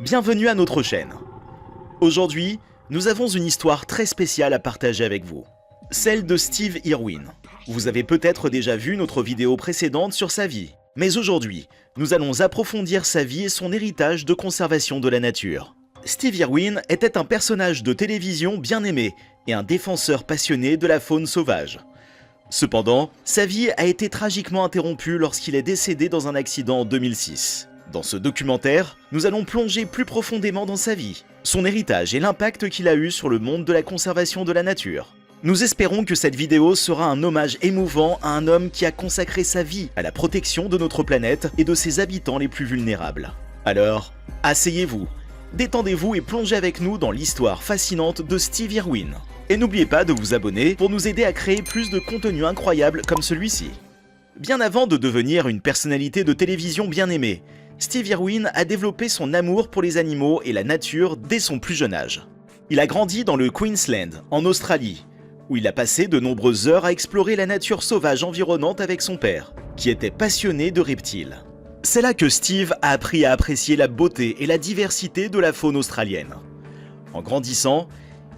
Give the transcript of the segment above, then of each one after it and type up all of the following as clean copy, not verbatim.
Bienvenue à notre chaîne. Aujourd'hui, nous avons une histoire très spéciale à partager avec vous. Celle de Steve Irwin. Vous avez peut-être déjà vu notre vidéo précédente sur sa vie. Mais aujourd'hui, nous allons approfondir sa vie et son héritage de conservation de la nature. Steve Irwin était un personnage de télévision bien aimé et un défenseur passionné de la faune sauvage. Cependant, sa vie a été tragiquement interrompue lorsqu'il est décédé dans un accident en 2006. Dans ce documentaire, nous allons plonger plus profondément dans sa vie, son héritage et l'impact qu'il a eu sur le monde de la conservation de la nature. Nous espérons que cette vidéo sera un hommage émouvant à un homme qui a consacré sa vie à la protection de notre planète et de ses habitants les plus vulnérables. Alors, asseyez-vous, détendez-vous et plongez avec nous dans l'histoire fascinante de Steve Irwin. Et n'oubliez pas de vous abonner pour nous aider à créer plus de contenu incroyable comme celui-ci. Bien avant de devenir une personnalité de télévision bien aimée, Steve Irwin a développé son amour pour les animaux et la nature dès son plus jeune âge. Il a grandi dans le Queensland, en Australie, où il a passé de nombreuses heures à explorer la nature sauvage environnante avec son père, qui était passionné de reptiles. C'est là que Steve a appris à apprécier la beauté et la diversité de la faune australienne. En grandissant,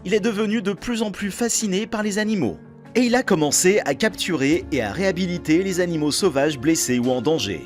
il est devenu de plus en plus fasciné par les animaux. Et il a commencé à capturer et à réhabiliter les animaux sauvages blessés ou en danger.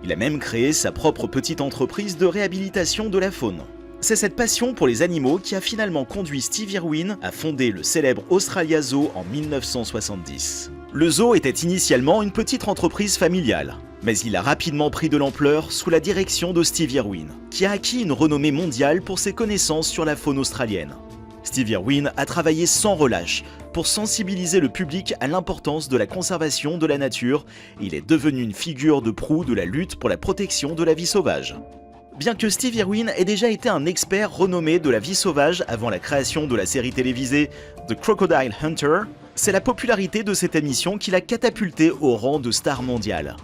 Il a même créé sa propre petite entreprise de réhabilitation de la faune. C'est cette passion pour les animaux qui a finalement conduit Steve Irwin à fonder le célèbre Australia Zoo en 1970. Le zoo était initialement une petite entreprise familiale, mais il a rapidement pris de l'ampleur sous la direction de Steve Irwin, qui a acquis une renommée mondiale pour ses connaissances sur la faune australienne. Steve Irwin a travaillé sans relâche pour sensibiliser le public à l'importance de la conservation de la nature et il est devenu une figure de proue de la lutte pour la protection de la vie sauvage. Bien que Steve Irwin ait déjà été un expert renommé de la vie sauvage avant la création de la série télévisée The Crocodile Hunter, c'est la popularité de cette émission qui l'a catapulté au rang de star mondiale.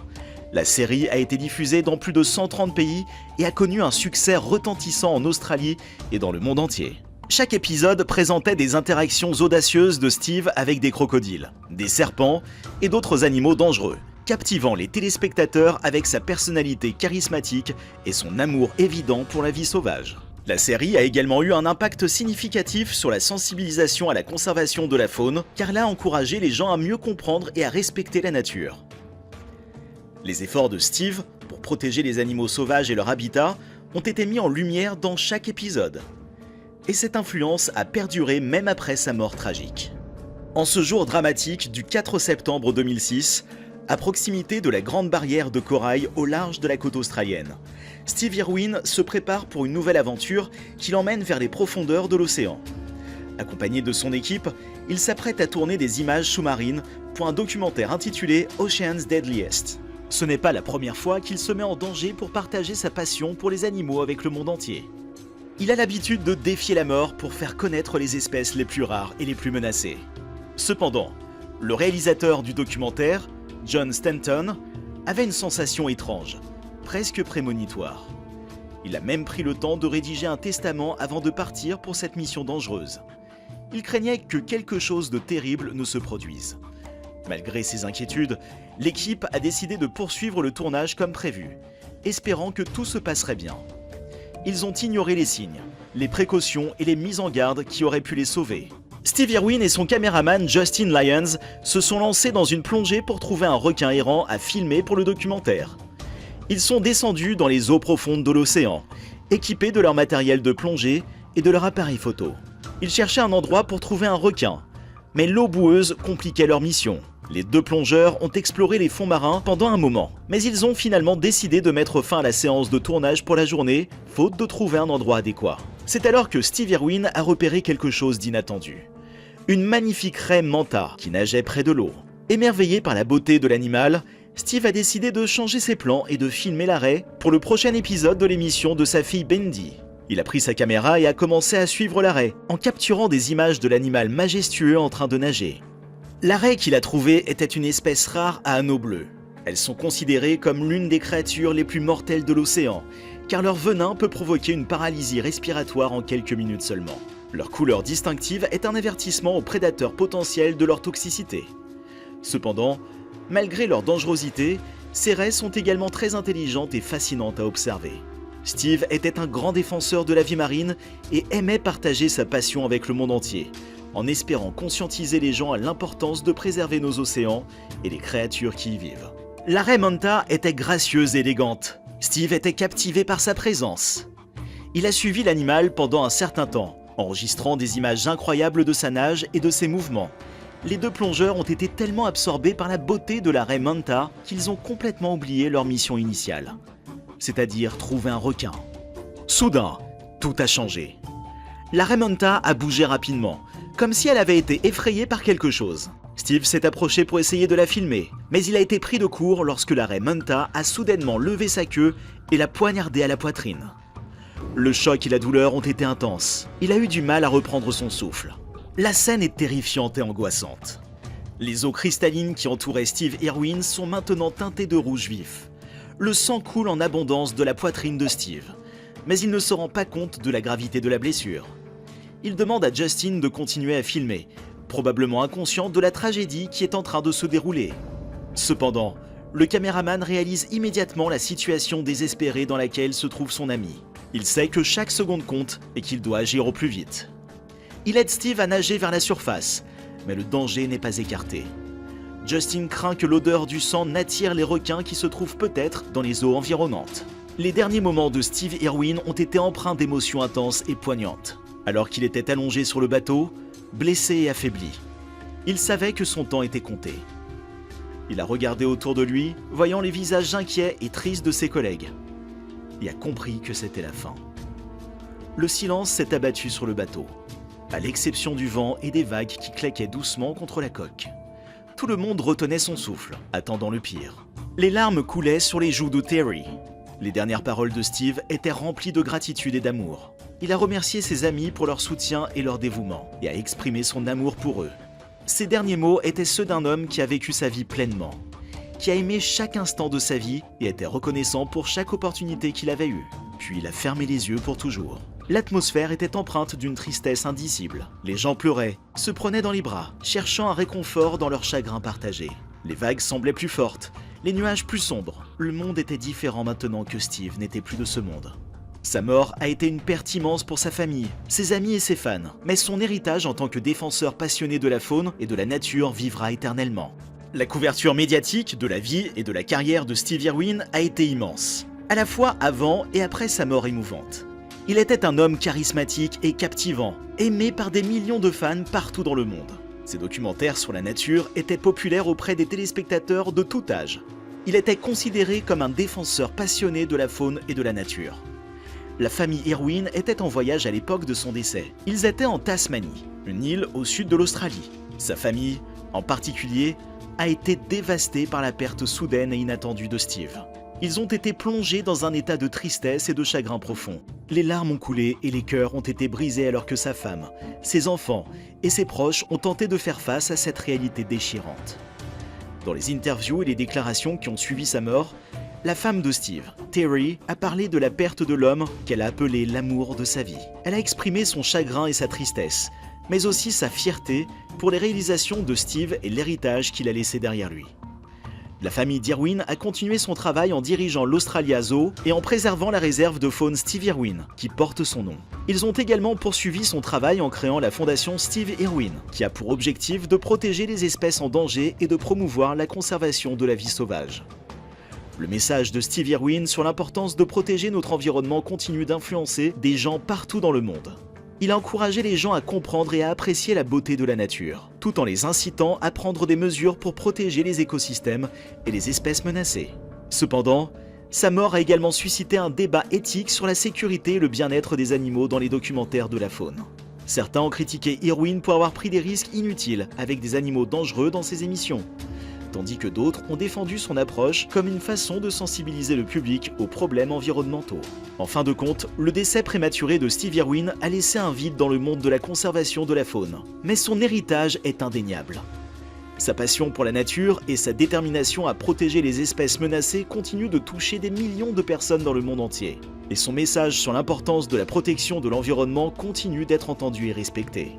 La série a été diffusée dans plus de 130 pays et a connu un succès retentissant en Australie et dans le monde entier. Chaque épisode présentait des interactions audacieuses de Steve avec des crocodiles, des serpents et d'autres animaux dangereux, captivant les téléspectateurs avec sa personnalité charismatique et son amour évident pour la vie sauvage. La série a également eu un impact significatif sur la sensibilisation à la conservation de la faune, car elle a encouragé les gens à mieux comprendre et à respecter la nature. Les efforts de Steve pour protéger les animaux sauvages et leur habitat ont été mis en lumière dans chaque épisode. Et cette influence a perduré même après sa mort tragique. En ce jour dramatique du 4 septembre 2006, à proximité de la Grande Barrière de Corail au large de la côte australienne, Steve Irwin se prépare pour une nouvelle aventure qui l'emmène vers les profondeurs de l'océan. Accompagné de son équipe, il s'apprête à tourner des images sous-marines pour un documentaire intitulé Ocean's Deadliest. Ce n'est pas la première fois qu'il se met en danger pour partager sa passion pour les animaux avec le monde entier. Il a l'habitude de défier la mort pour faire connaître les espèces les plus rares et les plus menacées. Cependant, le réalisateur du documentaire, John Stanton, avait une sensation étrange, presque prémonitoire. Il a même pris le temps de rédiger un testament avant de partir pour cette mission dangereuse. Il craignait que quelque chose de terrible ne se produise. Malgré ses inquiétudes, l'équipe a décidé de poursuivre le tournage comme prévu, espérant que tout se passerait bien. Ils ont ignoré les signes, les précautions et les mises en garde qui auraient pu les sauver. Steve Irwin et son caméraman Justin Lyons se sont lancés dans une plongée pour trouver un requin errant à filmer pour le documentaire. Ils sont descendus dans les eaux profondes de l'océan, équipés de leur matériel de plongée et de leur appareil photo. Ils cherchaient un endroit pour trouver un requin, mais l'eau boueuse compliquait leur mission. Les deux plongeurs ont exploré les fonds marins pendant un moment, mais ils ont finalement décidé de mettre fin à la séance de tournage pour la journée, faute de trouver un endroit adéquat. C'est alors que Steve Irwin a repéré quelque chose d'inattendu. Une magnifique raie manta qui nageait près de l'eau. Émerveillé par la beauté de l'animal, Steve a décidé de changer ses plans et de filmer la raie pour le prochain épisode de l'émission de sa fille Bendy. Il a pris sa caméra et a commencé à suivre la raie, en capturant des images de l'animal majestueux en train de nager. La raie qu'il a trouvée était une espèce rare à anneaux bleus. Elles sont considérées comme l'une des créatures les plus mortelles de l'océan, car leur venin peut provoquer une paralysie respiratoire en quelques minutes seulement. Leur couleur distinctive est un avertissement aux prédateurs potentiels de leur toxicité. Cependant, malgré leur dangerosité, ces raies sont également très intelligentes et fascinantes à observer. Steve était un grand défenseur de la vie marine et aimait partager sa passion avec le monde entier, en espérant conscientiser les gens à l'importance de préserver nos océans et les créatures qui y vivent. La raie manta était gracieuse et élégante. Steve était captivé par sa présence. Il a suivi l'animal pendant un certain temps, enregistrant des images incroyables de sa nage et de ses mouvements. Les deux plongeurs ont été tellement absorbés par la beauté de la raie manta qu'ils ont complètement oublié leur mission initiale, c'est-à-dire trouver un requin. Soudain, tout a changé. La raie manta a bougé rapidement, comme si elle avait été effrayée par quelque chose. Steve s'est approché pour essayer de la filmer, mais il a été pris de court lorsque la raie manta a soudainement levé sa queue et l'a poignardé à la poitrine. Le choc et la douleur ont été intenses. Il a eu du mal à reprendre son souffle. La scène est terrifiante et angoissante. Les eaux cristallines qui entouraient Steve Irwin sont maintenant teintées de rouge vif. Le sang coule en abondance de la poitrine de Steve, mais il ne se rend pas compte de la gravité de la blessure. Il demande à Justin de continuer à filmer, probablement inconscient de la tragédie qui est en train de se dérouler. Cependant, le caméraman réalise immédiatement la situation désespérée dans laquelle se trouve son ami. Il sait que chaque seconde compte et qu'il doit agir au plus vite. Il aide Steve à nager vers la surface, mais le danger n'est pas écarté. Justin craint que l'odeur du sang n'attire les requins qui se trouvent peut-être dans les eaux environnantes. Les derniers moments de Steve Irwin ont été empreints d'émotions intenses et poignantes. Alors qu'il était allongé sur le bateau, blessé et affaibli, il savait que son temps était compté. Il a regardé autour de lui, voyant les visages inquiets et tristes de ses collègues, et a compris que c'était la fin. Le silence s'est abattu sur le bateau, à l'exception du vent et des vagues qui claquaient doucement contre la coque. Tout le monde retenait son souffle, attendant le pire. Les larmes coulaient sur les joues de Terry. Les dernières paroles de Steve étaient remplies de gratitude et d'amour. Il a remercié ses amis pour leur soutien et leur dévouement, et a exprimé son amour pour eux. Ces derniers mots étaient ceux d'un homme qui a vécu sa vie pleinement, qui a aimé chaque instant de sa vie et était reconnaissant pour chaque opportunité qu'il avait eue. Puis il a fermé les yeux pour toujours. L'atmosphère était empreinte d'une tristesse indicible. Les gens pleuraient, se prenaient dans les bras, cherchant un réconfort dans leur chagrin partagé. Les vagues semblaient plus fortes, les nuages plus sombres. Le monde était différent maintenant que Steve n'était plus de ce monde. Sa mort a été une perte immense pour sa famille, ses amis et ses fans, mais son héritage en tant que défenseur passionné de la faune et de la nature vivra éternellement. La couverture médiatique de la vie et de la carrière de Steve Irwin a été immense, à la fois avant et après sa mort émouvante. Il était un homme charismatique et captivant, aimé par des millions de fans partout dans le monde. Ses documentaires sur la nature étaient populaires auprès des téléspectateurs de tout âge. Il était considéré comme un défenseur passionné de la faune et de la nature. La famille Irwin était en voyage à l'époque de son décès. Ils étaient en Tasmanie, une île au sud de l'Australie. Sa famille, en particulier, a été dévastée par la perte soudaine et inattendue de Steve. Ils ont été plongés dans un état de tristesse et de chagrin profond. Les larmes ont coulé et les cœurs ont été brisés alors que sa femme, ses enfants et ses proches ont tenté de faire face à cette réalité déchirante. Dans les interviews et les déclarations qui ont suivi sa mort, la femme de Steve, Terry, a parlé de la perte de l'homme qu'elle a appelé l'amour de sa vie. Elle a exprimé son chagrin et sa tristesse, mais aussi sa fierté pour les réalisations de Steve et l'héritage qu'il a laissé derrière lui. La famille d'Irwin a continué son travail en dirigeant l'Australia Zoo et en préservant la réserve de faune Steve Irwin, qui porte son nom. Ils ont également poursuivi son travail en créant la fondation Steve Irwin, qui a pour objectif de protéger les espèces en danger et de promouvoir la conservation de la vie sauvage. Le message de Steve Irwin sur l'importance de protéger notre environnement continue d'influencer des gens partout dans le monde. Il a encouragé les gens à comprendre et à apprécier la beauté de la nature, tout en les incitant à prendre des mesures pour protéger les écosystèmes et les espèces menacées. Cependant, sa mort a également suscité un débat éthique sur la sécurité et le bien-être des animaux dans les documentaires de la faune. Certains ont critiqué Irwin pour avoir pris des risques inutiles avec des animaux dangereux dans ses émissions, tandis que d'autres ont défendu son approche comme une façon de sensibiliser le public aux problèmes environnementaux. En fin de compte, le décès prématuré de Steve Irwin a laissé un vide dans le monde de la conservation de la faune. Mais son héritage est indéniable. Sa passion pour la nature et sa détermination à protéger les espèces menacées continuent de toucher des millions de personnes dans le monde entier. Et son message sur l'importance de la protection de l'environnement continue d'être entendu et respecté.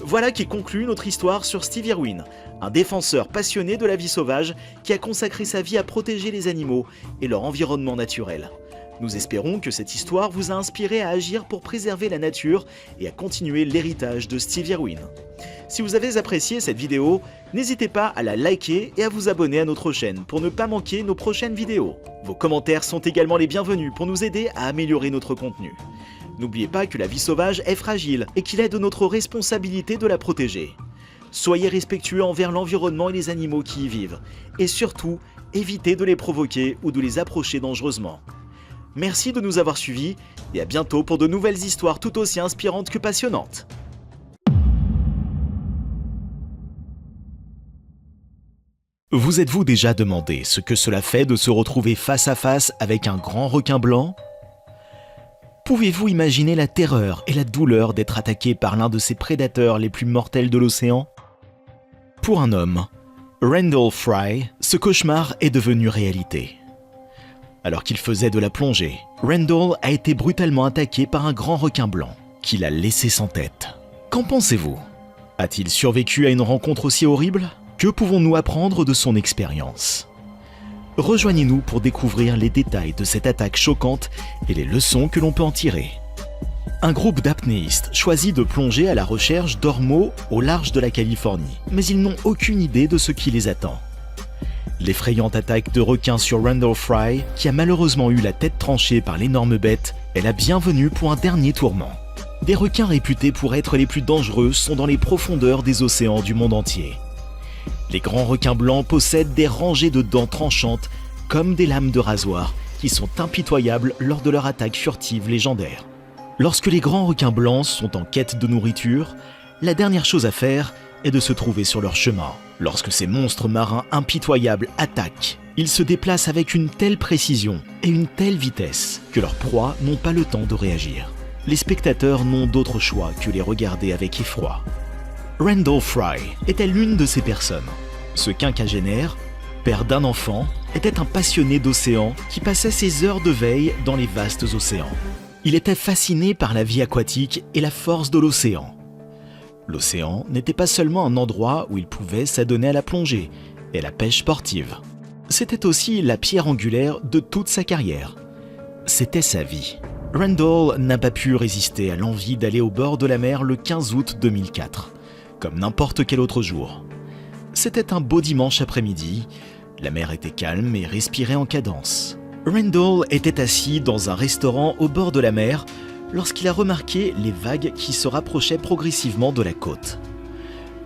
Voilà qui conclut notre histoire sur Steve Irwin, un défenseur passionné de la vie sauvage qui a consacré sa vie à protéger les animaux et leur environnement naturel. Nous espérons que cette histoire vous a inspiré à agir pour préserver la nature et à continuer l'héritage de Steve Irwin. Si vous avez apprécié cette vidéo, n'hésitez pas à la liker et à vous abonner à notre chaîne pour ne pas manquer nos prochaines vidéos. Vos commentaires sont également les bienvenus pour nous aider à améliorer notre contenu. N'oubliez pas que la vie sauvage est fragile et qu'il est de notre responsabilité de la protéger. Soyez respectueux envers l'environnement et les animaux qui y vivent. Et surtout, évitez de les provoquer ou de les approcher dangereusement. Merci de nous avoir suivis et à bientôt pour de nouvelles histoires tout aussi inspirantes que passionnantes. Vous êtes-vous déjà demandé ce que cela fait de se retrouver face à face avec un grand requin blanc ? Pouvez-vous imaginer la terreur et la douleur d'être attaqué par l'un de ces prédateurs les plus mortels de l'océan ? Pour un homme, Randall Fry, ce cauchemar est devenu réalité. Alors qu'il faisait de la plongée, Randall a été brutalement attaqué par un grand requin blanc qui l'a laissé sans tête. Qu'en pensez-vous ? A-t-il survécu à une rencontre aussi horrible ? Que pouvons-nous apprendre de son expérience ? Rejoignez-nous pour découvrir les détails de cette attaque choquante et les leçons que l'on peut en tirer. Un groupe d'apnéistes choisit de plonger à la recherche d'ormeaux au large de la Californie, mais ils n'ont aucune idée de ce qui les attend. L'effrayante attaque de requins sur Randall Fry, qui a malheureusement eu la tête tranchée par l'énorme bête, est la bienvenue pour un dernier tourment. Des requins réputés pour être les plus dangereux sont dans les profondeurs des océans du monde entier. Les grands requins blancs possèdent des rangées de dents tranchantes, comme des lames de rasoir, qui sont impitoyables lors de leur attaque furtive légendaire. Lorsque les grands requins blancs sont en quête de nourriture, la dernière chose à faire est de se trouver sur leur chemin. Lorsque ces monstres marins impitoyables attaquent, ils se déplacent avec une telle précision et une telle vitesse que leurs proies n'ont pas le temps de réagir. Les spectateurs n'ont d'autre choix que les regarder avec effroi. Randall Fry était l'une de ces personnes. Ce quinquagénaire, père d'un enfant, était un passionné d'océan qui passait ses heures de veille dans les vastes océans. Il était fasciné par la vie aquatique et la force de l'océan. L'océan n'était pas seulement un endroit où il pouvait s'adonner à la plongée et à la pêche sportive. C'était aussi la pierre angulaire de toute sa carrière. C'était sa vie. Randall n'a pas pu résister à l'envie d'aller au bord de la mer le 15 août 2004, comme n'importe quel autre jour. C'était un beau dimanche après-midi, la mer était calme et respirait en cadence. Randall était assis dans un restaurant au bord de la mer lorsqu'il a remarqué les vagues qui se rapprochaient progressivement de la côte.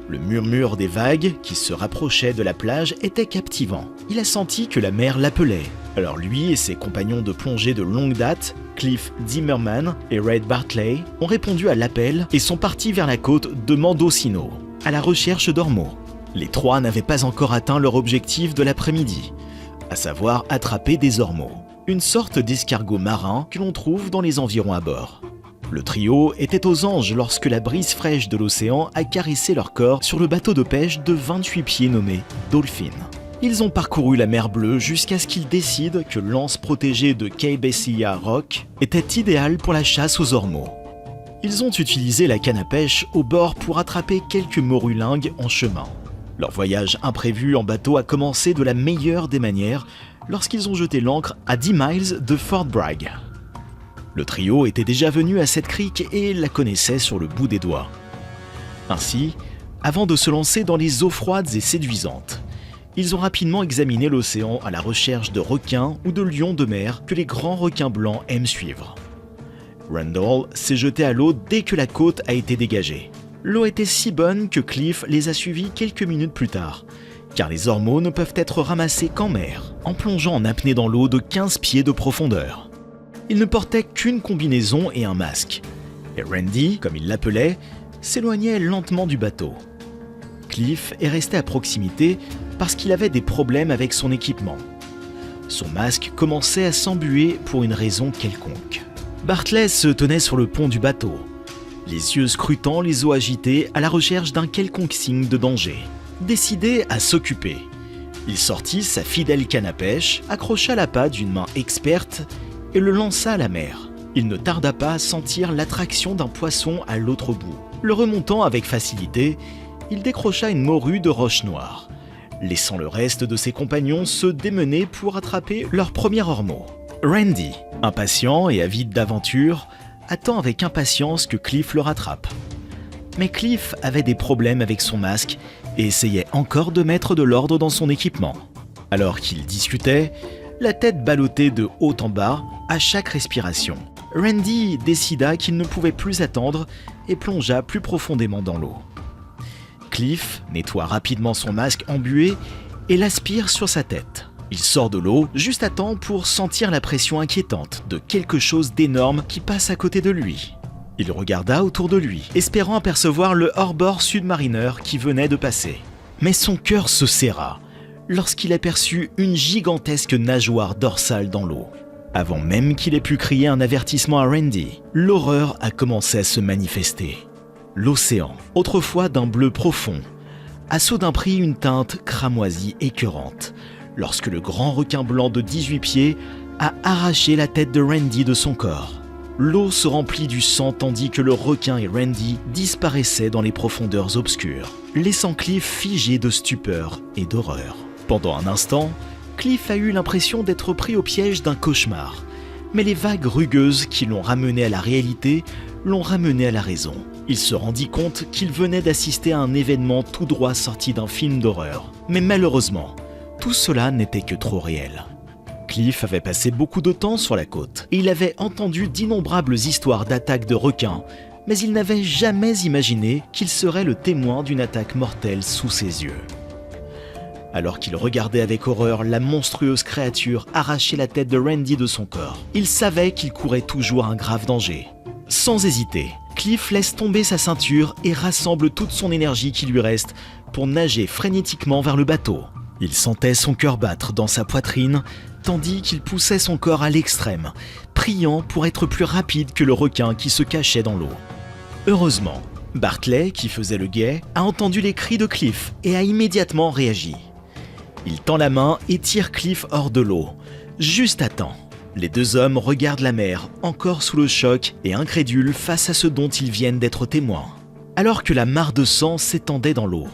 Le murmure des vagues qui se rapprochaient de la plage était captivant. Il a senti que la mer l'appelait. Alors lui et ses compagnons de plongée de longue date, Cliff Zimmerman et Red Bartley, ont répondu à l'appel et sont partis vers la côte de Mendocino, à la recherche d'ormeaux. Les trois n'avaient pas encore atteint leur objectif de l'après-midi, à savoir attraper des ormeaux, une sorte d'escargot marin que l'on trouve dans les environs à bord. Le trio était aux anges lorsque la brise fraîche de l'océan a caressé leur corps sur le bateau de pêche de 28 pieds nommé Dolphin. Ils ont parcouru la mer Bleue jusqu'à ce qu'ils décident que l'anse protégée de Cabecilla Rock était idéale pour la chasse aux ormeaux. Ils ont utilisé la canne à pêche au bord pour attraper quelques morulingues en chemin. Leur voyage imprévu en bateau a commencé de la meilleure des manières lorsqu'ils ont jeté l'ancre à 10 miles de Fort Bragg. Le trio était déjà venu à cette crique et la connaissait sur le bout des doigts. Ainsi, avant de se lancer dans les eaux froides et séduisantes, ils ont rapidement examiné l'océan à la recherche de requins ou de lions de mer que les grands requins blancs aiment suivre. Randall s'est jeté à l'eau dès que la côte a été dégagée. L'eau était si bonne que Cliff les a suivis quelques minutes plus tard, car les ormeaux ne peuvent être ramassés qu'en mer, en plongeant en apnée dans l'eau de 15 pieds de profondeur. Il ne portait qu'une combinaison et un masque, et Randy, comme il l'appelait, s'éloignait lentement du bateau. Cliff est resté à proximité parce qu'il avait des problèmes avec son équipement. Son masque commençait à s'embuer pour une raison quelconque. Bartley se tenait sur le pont du bateau, les yeux scrutant les eaux agitées à la recherche d'un quelconque signe de danger. Décidé à s'occuper, il sortit sa fidèle canne à pêche, accrocha l'appât d'une main experte et le lança à la mer. Il ne tarda pas à sentir l'attraction d'un poisson à l'autre bout. Le remontant avec facilité, il décrocha une morue de roche noire, laissant le reste de ses compagnons se démener pour attraper leur premier ormeau. Randy, impatient et avide d'aventure, attend avec impatience que Cliff le rattrape. Mais Cliff avait des problèmes avec son masque et essayait encore de mettre de l'ordre dans son équipement. Alors qu'ils discutaient, la tête ballottée de haut en bas à chaque respiration, Randy décida qu'il ne pouvait plus attendre et plongea plus profondément dans l'eau. Cliff nettoie rapidement son masque embué et l'aspire sur sa tête. Il sort de l'eau juste à temps pour sentir la pression inquiétante de quelque chose d'énorme qui passe à côté de lui. Il regarda autour de lui, espérant apercevoir le hors-bord Submariner qui venait de passer. Mais son cœur se serra lorsqu'il aperçut une gigantesque nageoire dorsale dans l'eau. Avant même qu'il ait pu crier un avertissement à Randy, l'horreur a commencé à se manifester. L'océan, autrefois d'un bleu profond, a soudain pris une teinte cramoisie écœurante lorsque le grand requin blanc de 18 pieds a arraché la tête de Randy de son corps. L'eau se remplit du sang tandis que le requin et Randy disparaissaient dans les profondeurs obscures, laissant Cliff figé de stupeur et d'horreur. Pendant un instant, Cliff a eu l'impression d'être pris au piège d'un cauchemar, mais les vagues rugueuses qui l'ont ramené à la réalité l'ont ramené à la raison. Il se rendit compte qu'il venait d'assister à un événement tout droit sorti d'un film d'horreur. Mais malheureusement, tout cela n'était que trop réel. Cliff avait passé beaucoup de temps sur la côte et il avait entendu d'innombrables histoires d'attaques de requins, mais il n'avait jamais imaginé qu'il serait le témoin d'une attaque mortelle sous ses yeux. Alors qu'il regardait avec horreur la monstrueuse créature arracher la tête de Randy de son corps, il savait qu'il courait toujours un grave danger. Sans hésiter, Cliff laisse tomber sa ceinture et rassemble toute son énergie qui lui reste pour nager frénétiquement vers le bateau. Il sentait son cœur battre dans sa poitrine, tandis qu'il poussait son corps à l'extrême, priant pour être plus rapide que le requin qui se cachait dans l'eau. Heureusement, Bartley, qui faisait le guet, a entendu les cris de Cliff et a immédiatement réagi. Il tend la main et tire Cliff hors de l'eau, juste à temps. Les deux hommes regardent la mer, encore sous le choc et incrédules face à ce dont ils viennent d'être témoins. Alors que la mare de sang s'étendait dans l'eau,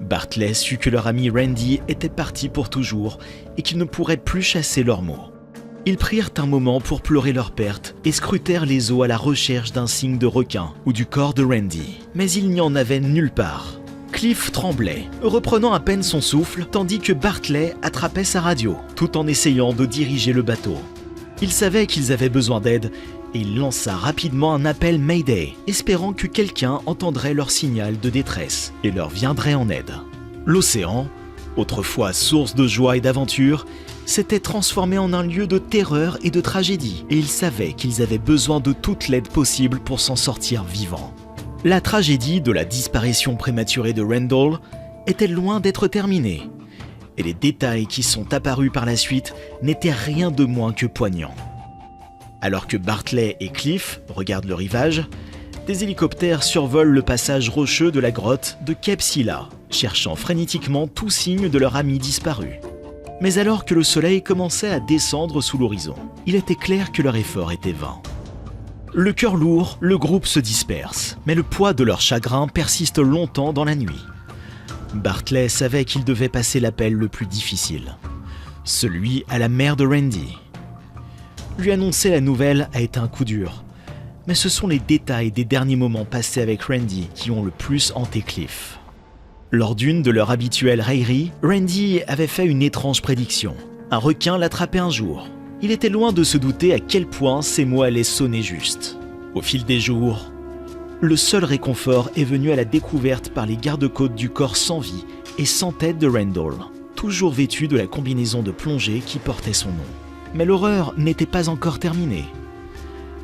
Bartley sut que leur ami Randy était parti pour toujours et qu'ils ne pourraient plus chasser leurs maux. Ils prirent un moment pour pleurer leur perte et scrutèrent les eaux à la recherche d'un signe de requin ou du corps de Randy. Mais il n'y en avait nulle part. Cliff tremblait, reprenant à peine son souffle, tandis que Bartley attrapait sa radio, tout en essayant de diriger le bateau. Il savait qu'ils avaient besoin d'aide et il lança rapidement un appel Mayday, espérant que quelqu'un entendrait leur signal de détresse et leur viendrait en aide. L'océan, autrefois source de joie et d'aventure, s'était transformé en un lieu de terreur et de tragédie, et ils savaient qu'ils avaient besoin de toute l'aide possible pour s'en sortir vivants. La tragédie de la disparition prématurée de Randall était loin d'être terminée, et les détails qui sont apparus par la suite n'étaient rien de moins que poignants. Alors que Bartley et Cliff regardent le rivage, des hélicoptères survolent le passage rocheux de la grotte de Cape Silla, cherchant frénétiquement tout signe de leur ami disparu. Mais alors que le soleil commençait à descendre sous l'horizon, il était clair que leur effort était vain. Le cœur lourd, le groupe se disperse, mais le poids de leur chagrin persiste longtemps dans la nuit. Bartley savait qu'il devait passer l'appel le plus difficile, celui à la mère de Randy. Lui annoncer la nouvelle a été un coup dur, mais ce sont les détails des derniers moments passés avec Randy qui ont le plus hanté Cliff. Lors d'une de leurs habituelles railleries, Randy avait fait une étrange prédiction. Un requin l'attrapait un jour. Il était loin de se douter à quel point ces mots allaient sonner juste. Au fil des jours, le seul réconfort est venu à la découverte par les gardes-côtes du corps sans vie et sans tête de Randall, toujours vêtu de la combinaison de plongée qui portait son nom. Mais l'horreur n'était pas encore terminée.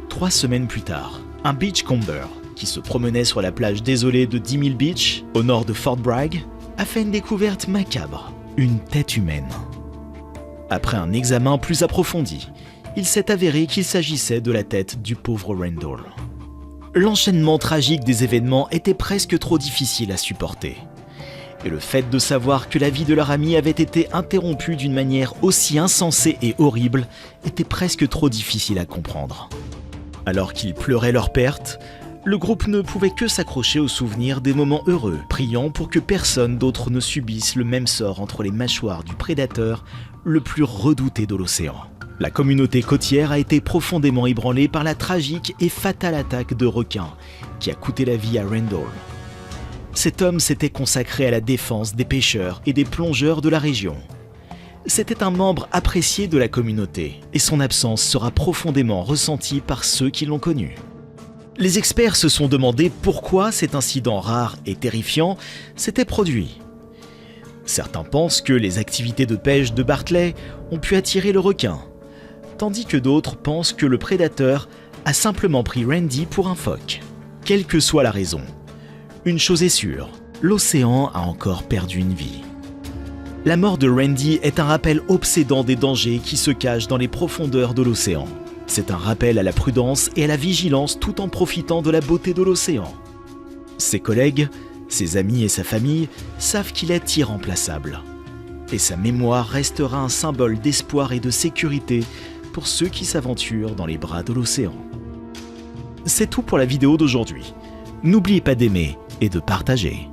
3 semaines plus tard, un beachcomber qui se promenait sur la plage désolée de 10 000 Beach, au nord de Fort Bragg, a fait une découverte macabre, une tête humaine. Après un examen plus approfondi, il s'est avéré qu'il s'agissait de la tête du pauvre Randall. L'enchaînement tragique des événements était presque trop difficile à supporter. Et le fait de savoir que la vie de leur ami avait été interrompue d'une manière aussi insensée et horrible était presque trop difficile à comprendre. Alors qu'ils pleuraient leur perte, le groupe ne pouvait que s'accrocher au souvenir des moments heureux, priant pour que personne d'autre ne subisse le même sort entre les mâchoires du prédateur le plus redouté de l'océan. La communauté côtière a été profondément ébranlée par la tragique et fatale attaque de requins qui a coûté la vie à Randall. Cet homme s'était consacré à la défense des pêcheurs et des plongeurs de la région. C'était un membre apprécié de la communauté et son absence sera profondément ressentie par ceux qui l'ont connu. Les experts se sont demandé pourquoi cet incident rare et terrifiant s'était produit. Certains pensent que les activités de pêche de Bartley ont pu attirer le requin, tandis que d'autres pensent que le prédateur a simplement pris Randy pour un phoque. Quelle que soit la raison, une chose est sûre, l'océan a encore perdu une vie. La mort de Randy est un rappel obsédant des dangers qui se cachent dans les profondeurs de l'océan. C'est un rappel à la prudence et à la vigilance tout en profitant de la beauté de l'océan. Ses collègues, ses amis et sa famille savent qu'il est irremplaçable. Et sa mémoire restera un symbole d'espoir et de sécurité pour ceux qui s'aventurent dans les bras de l'océan. C'est tout pour la vidéo d'aujourd'hui. N'oubliez pas d'aimer et de partager.